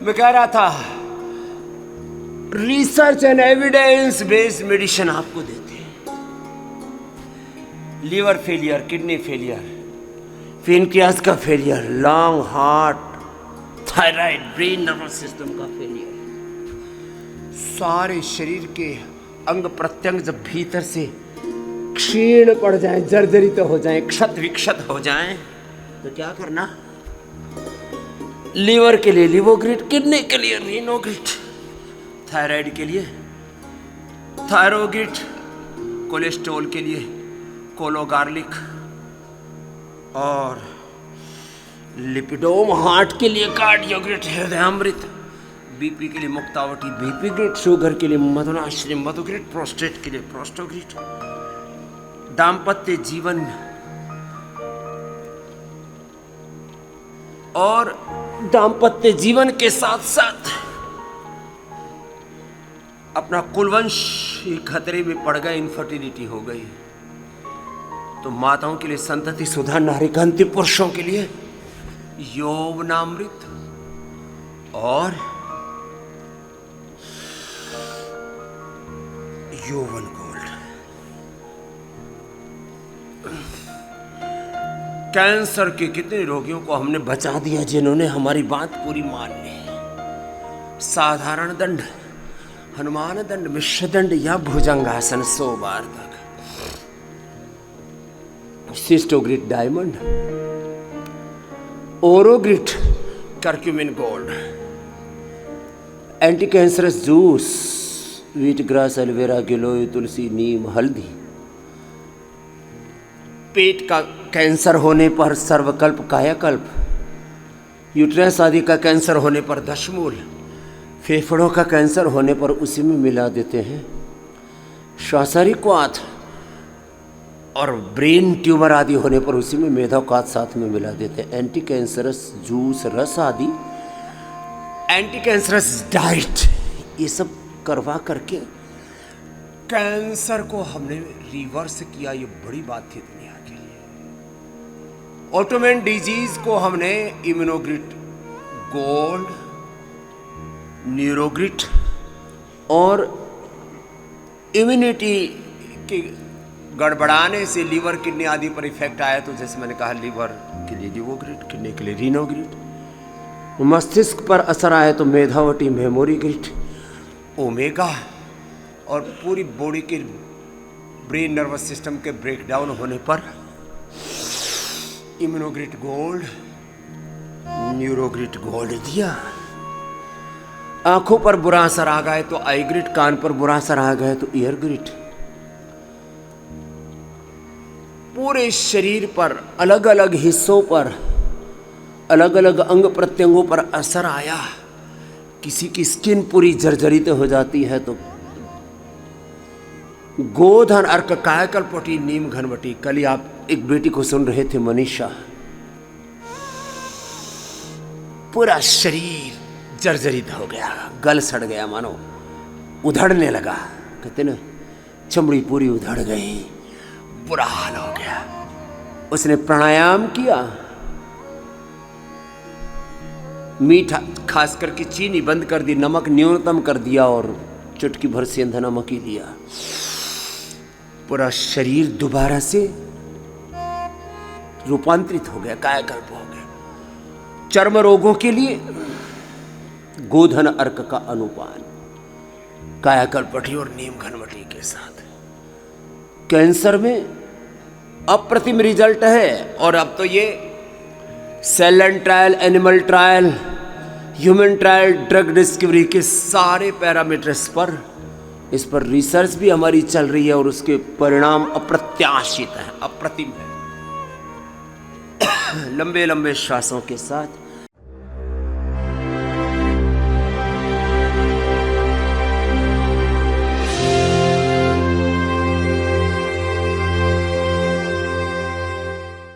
मैं कह रहा था research and evidence based medicine आपको देते हैं। Liver failure, kidney failure, pancreas का failure, lung, heart, thyroid, brain nervous system का फेलियर, सारे शरीर के अंग प्रत्यंग जब भीतर से क्षीण पड़ जाए, जर्जरित हो जाए, क्षत विक्षत हो जाए, तो क्या करना? लीवर के लिए लिवोग्रिड, किडनी के लिए रीनोग्रिड, थायराइड के लिए थायरोग्रिड, कोलेस्ट्रॉल के लिए कोलोगार्लिक और लिपिडोम, हार्ट के लिए कार्डियोग्रिड, हृदयामृत, बीपी के लिए मुक्तावटी, बीपी ग्रिड, शुगर के लिए मधुनाश्री, मधुग्रिड, प्रोस्टेट के लिए प्रोस्टोग्रिड, दाम्पत्य जीवन और दाम्पत्य जीवन के साथ साथ अपना कुलवंश खतरे में पड़ गए, इनफर्टिलिटी हो गई, तो माताओं के लिए संतति सुधा, नारीकांति पुरुषों के लिए यौवनामृत और यौवन गोल्ड। कैंसर के कितने रोगियों को हमने बचा दिया जिन्होंने हमारी बात पूरी मान ली। साधारण दंड, हनुमान दंड, मिश्र दंड या भुजंगासन 100 बार तक। सिस्टोग्रिड डायमंड, ओरोग्रिड curcumin gold, anti cancerous juice, wheat grass, aloe vera, गिलोय, तुलसी, नीम, हल्दी। पेट का कैंसर होने पर सर्वकल्प, कायाकल्प, यूट्रस आदि का कैंसर होने पर दशमूल, फेफड़ों का कैंसर होने पर उसी में मिला देते हैं श्वासरिक्वाथ, और ब्रेन ट्यूमर आदि होने पर उसी में मेधोकात साथ में मिला देते हैं। एंटी कैंसरस जूस, रस आदि, एंटी कैंसरस डाइट, ये सब करवा करके कैंसर को हमने रिवर्स किया। ये बड़ी बात थी दुनिया के लिए। ऑटोमेन डिजीज को हमने इम्यूनोग्रिड गोल्ड, न्यूरोग्रिड और इम्यूनिटी के गड़बड़ाने से लीवर, किडनी आदि पर इफेक्ट आया, तो जैसे मैंने कहा लीवर के लिए लिवोग्रिड, किडनी के लिए रीनोग्रिड, मस्तिष्क पर असर आया तो मेधावटी, मेमोरी ग्रिड, ओमेगा, और पूरी बॉडी के ब्रेन नर्वस सिस्टम के ब्रेकडाउन होने पर इम्यूनोग्रिड गोल्ड, न्यूरोग्रिड गोल्ड दिया। आंखों पर बुरा असर आ गए तो आई ग्रिड, कान पर बुरा असर आ गए तो ईयर ग्रिड। पूरे शरीर पर, अलग अलग हिस्सों पर, अलग अलग अंग प्रत्यंगों पर असर आया, किसी की स्किन पूरी जर्जरित हो जाती है तो गोधन, अर्क, कायकल्पटी, नीम घनवटी। कल ही आप एक बेटी को सुन रहे थे, मनीषा, पूरा शरीर जर्जरित हो गया, गल सड़ गया, मानो उधड़ने लगा, कहते ना चमड़ी पूरी उधड़ गई, बुरा हाल हो गया। उसने प्राणायाम किया, मीठा खास करके चीनी बंद कर दी, नमक न्यूनतम कर दिया और चुटकी भर सेंधा नमक ही लिया। पूरा शरीर दोबारा से रूपांतरित हो गया, कायाकल्प हो गया। चर्म रोगों के लिए गोधन अर्क का अनुपान, कायाकल्पटी और नीम घनवटी के साथ। कैंसर में अप्रतिम रिजल्ट है, और अब तो ये cell and trial, animal trial, human trial, drug discovery के सारे पैरामीटर्स पर, इस पर रिसर्च भी हमारी चल रही है और उसके परिणाम अप्रत्याशित हैं, अप्रतिम है। लंबे लंबे श्वासों के साथ